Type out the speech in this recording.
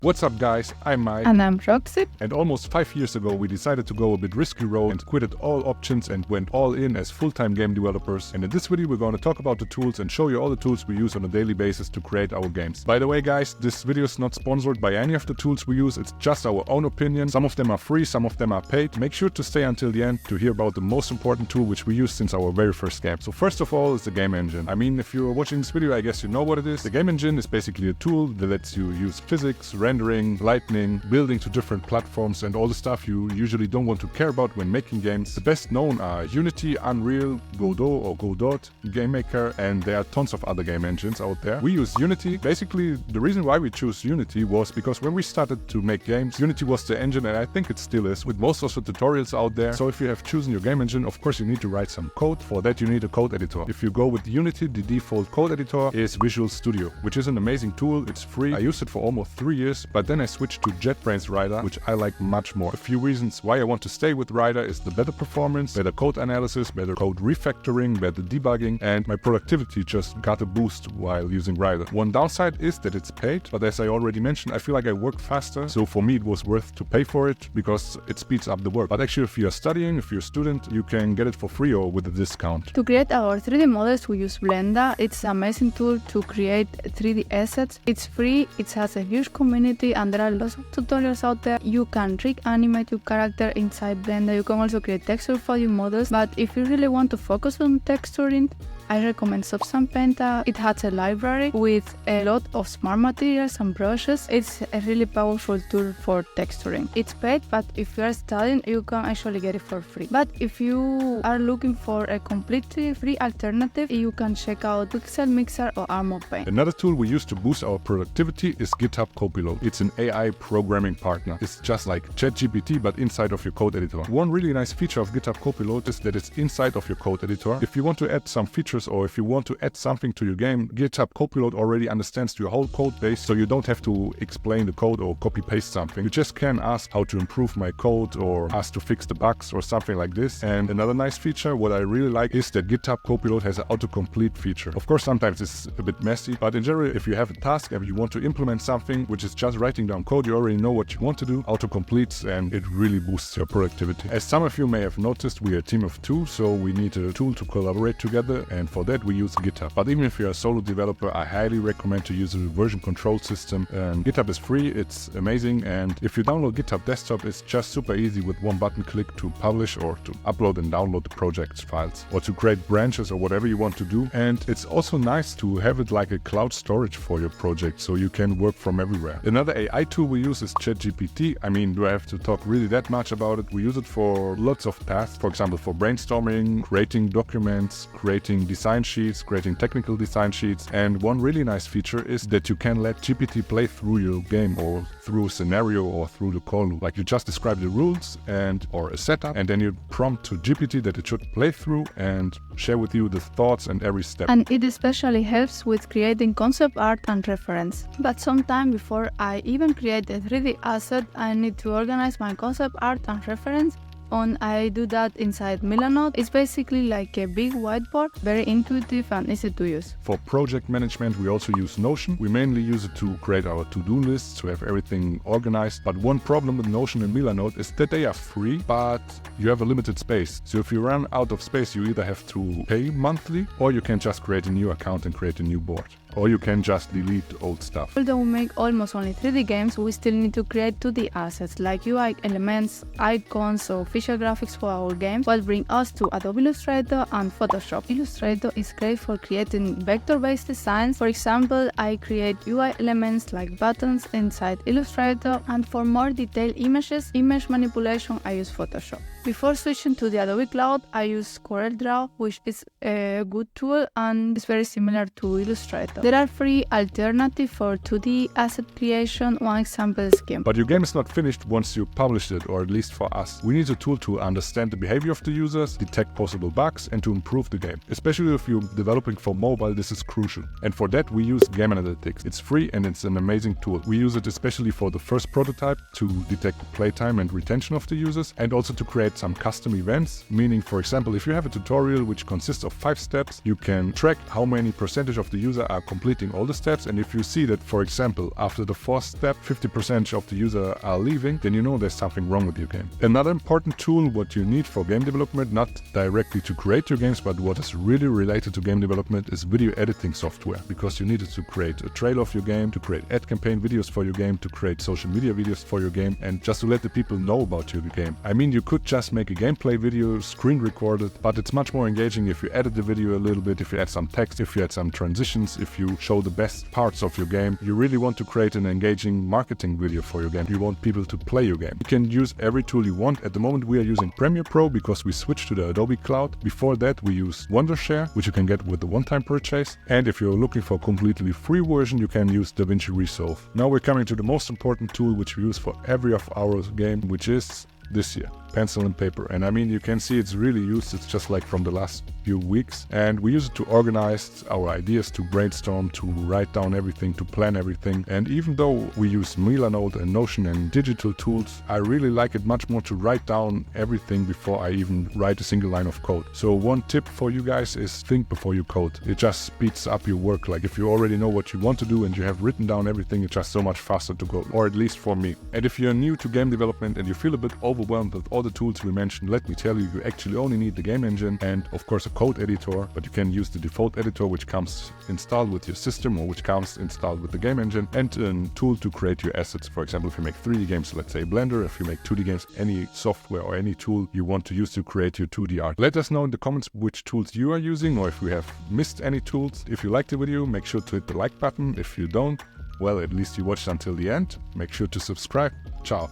What's up guys, I'm Mike. And I'm Roxy. And almost 5 years ago we decided to go a bit risky road and quitted all options and went all in as full-time game developers. And in this video we're going to talk about the tools and show you all the tools we use on a daily basis to create our games. By the way guys, this video is not sponsored by any of the tools we use, it's just our own opinion. Some of them are free, some of them are paid. Make sure to stay until the end to hear about the most important tool which we use since our very first game. So first of all is the game engine. I mean, if you're watching this video I guess you know what it is. The game engine is basically a tool that lets you use physics, rendering, lighting, building to different platforms and all the stuff you usually don't want to care about when making games. The best known are Unity, Unreal, Godot or Godot, GameMaker, and there are tons of other game engines out there. We use Unity. Basically, the reason why we chose Unity was because when we started to make games, Unity was the engine, and I think it still is, with most of the tutorials out there. So if you have chosen your game engine, of course you need to write some code. For that you need a code editor. If you go with Unity, the default code editor is Visual Studio, which is an amazing tool. It's free. I used it for almost 3 years, but then I switched to JetBrains Rider, which I like much more. A few reasons why I want to stay with Rider is the better performance, better code analysis, better code refactoring, better debugging, and my productivity just got a boost while using Rider. One downside is that it's paid, but as I already mentioned, I feel like I work faster, so for me it was worth to pay for it because it speeds up the work. But actually if you're studying, if you're a student, you can get it for free or with a discount. To create our 3D models we use Blender. It's an amazing tool to create 3D assets. It's free, it has a huge community, and there are lots of tutorials out there. You can animate your character inside Blender. You can also create texture for your models, but if you really want to focus on texturing, I recommend Substance Painter. It has a library with a lot of smart materials and brushes. It's a really powerful tool for texturing. It's paid, but if you are studying, you can actually get it for free. But if you are looking for a completely free alternative, you can check out Pixel Mixer or Artboard Paint. Another tool we use to boost our productivity is GitHub Copilot. It's an AI programming partner. It's just like ChatGPT, but inside of your code editor. One really nice feature of GitHub Copilot is that it's inside of your code editor. If you want to add some features or if you want to add something to your game, GitHub Copilot already understands your whole code base, so you don't have to explain the code or copy paste something. You just can ask how to improve my code or ask to fix the bugs or something like this. And another nice feature, what I really like, is that GitHub Copilot has an autocomplete feature. Of course, sometimes it's a bit messy, but in general, if you have a task and you want to implement something, which is just writing down code, you already know what you want to do, auto-completes, and it really boosts your productivity. As some of you may have noticed, we are a team of 2, so we need a tool to collaborate together, and for that we use GitHub. But even if you're a solo developer, I highly recommend to use a version control system. GitHub is free, it's amazing, and if you download GitHub Desktop, it's just super easy with one button click to publish or to upload and download the project's files, or to create branches or whatever you want to do. And it's also nice to have it like a cloud storage for your project, so you can work from everywhere. Another AI tool we use is ChatGPT. I mean, do I have to talk really that much about it? We use it for lots of tasks, for example for brainstorming, creating documents, creating design sheets, creating technical design sheets. And one really nice feature is that you can let GPT play through your game or through a scenario or through the call loop. Like you just describe the rules and or a setup, and then you prompt to GPT that it should play through and share with you the thoughts and every step. And it especially helps with creating concept art and reference. But sometime before I even create a 3D asset, I need to organize my concept art and reference. And I do that inside Milanote. It's basically like a big whiteboard, very intuitive and easy to use. For project management, we also use Notion. We mainly use it to create our to-do lists, to have everything organized. But one problem with Notion and Milanote is that they are free, but you have a limited space. So if you run out of space, you either have to pay monthly, or you can just create a new account and create a new board. Or you can just delete old stuff. Although we make almost only 3D games, we still need to create 2D assets like UI elements, icons, or visual graphics for our games, what brings us to Adobe Illustrator and Photoshop. Illustrator is great for creating vector-based designs. For example, I create UI elements like buttons inside Illustrator, and for more detailed image manipulation, I use Photoshop. Before switching to the Adobe Cloud, I use CorelDRAW, which is a good tool and is very similar to Illustrator. There are free alternatives for 2D asset creation. One example is GIMP. But your game is not finished once you publish it, or at least for us. We need a tool to understand the behavior of the users, detect possible bugs, and to improve the game. Especially if you're developing for mobile, this is crucial. And for that, we use Game Analytics. It's free and it's an amazing tool. We use it especially for the first prototype to detect the playtime and retention of the users, and also to create create some custom events, meaning, for example, if you have a tutorial which consists of 5 steps, you can track how many percentage of the user are completing all the steps. And if you see that, for example, after the 4th step, 50% of the user are leaving, then you know there's something wrong with your game. Another important tool what you need for game development, not directly to create your games, but what is really related to game development, is video editing software, because you need it to create a trailer of your game, to create ad campaign videos for your game, to create social media videos for your game, and just to let the people know about your game. I mean, you could just make a gameplay video, screen record it, but it's much more engaging if you edit the video a little bit, if you add some text, if you add some transitions, if you show the best parts of your game. You really want to create an engaging marketing video for your game. You want people to play your game. You can use every tool you want. At the moment we are using Premiere Pro because we switched to the Adobe Cloud. Before that we used Wondershare, which you can get with the one-time purchase. And if you're looking for a completely free version, you can use DaVinci Resolve. Now we're coming to the most important tool which we use for every of our game, which is this here, pencil and paper. And I mean, you can see it's really used. It's just like from the last few weeks, and we use it to organize our ideas, to brainstorm, to write down everything, to plan everything. And even though we use Milanote and Notion and digital tools, I really like it much more to write down everything before I even write a single line of code. So one tip for you guys is think before you code. It just speeds up your work. Like if you already know what you want to do and you have written down everything, it's just so much faster to go, or at least for me. And if you're new to game development and you feel a bit overwhelmed with all the tools we mentioned, let me tell you, you actually only need the game engine and of course a code editor, but you can use the default editor which comes installed with your system or which comes installed with the game engine, and a tool to create your assets. For example, if you make 3D games, let's say Blender, if you make 2D games, any software or any tool you want to use to create your 2D art. Let us know in the comments which tools you are using, or if we have missed any tools. If you liked the video, make sure to hit the like button. If you don't, well, at least you watched until the end. Make sure to subscribe. Ciao.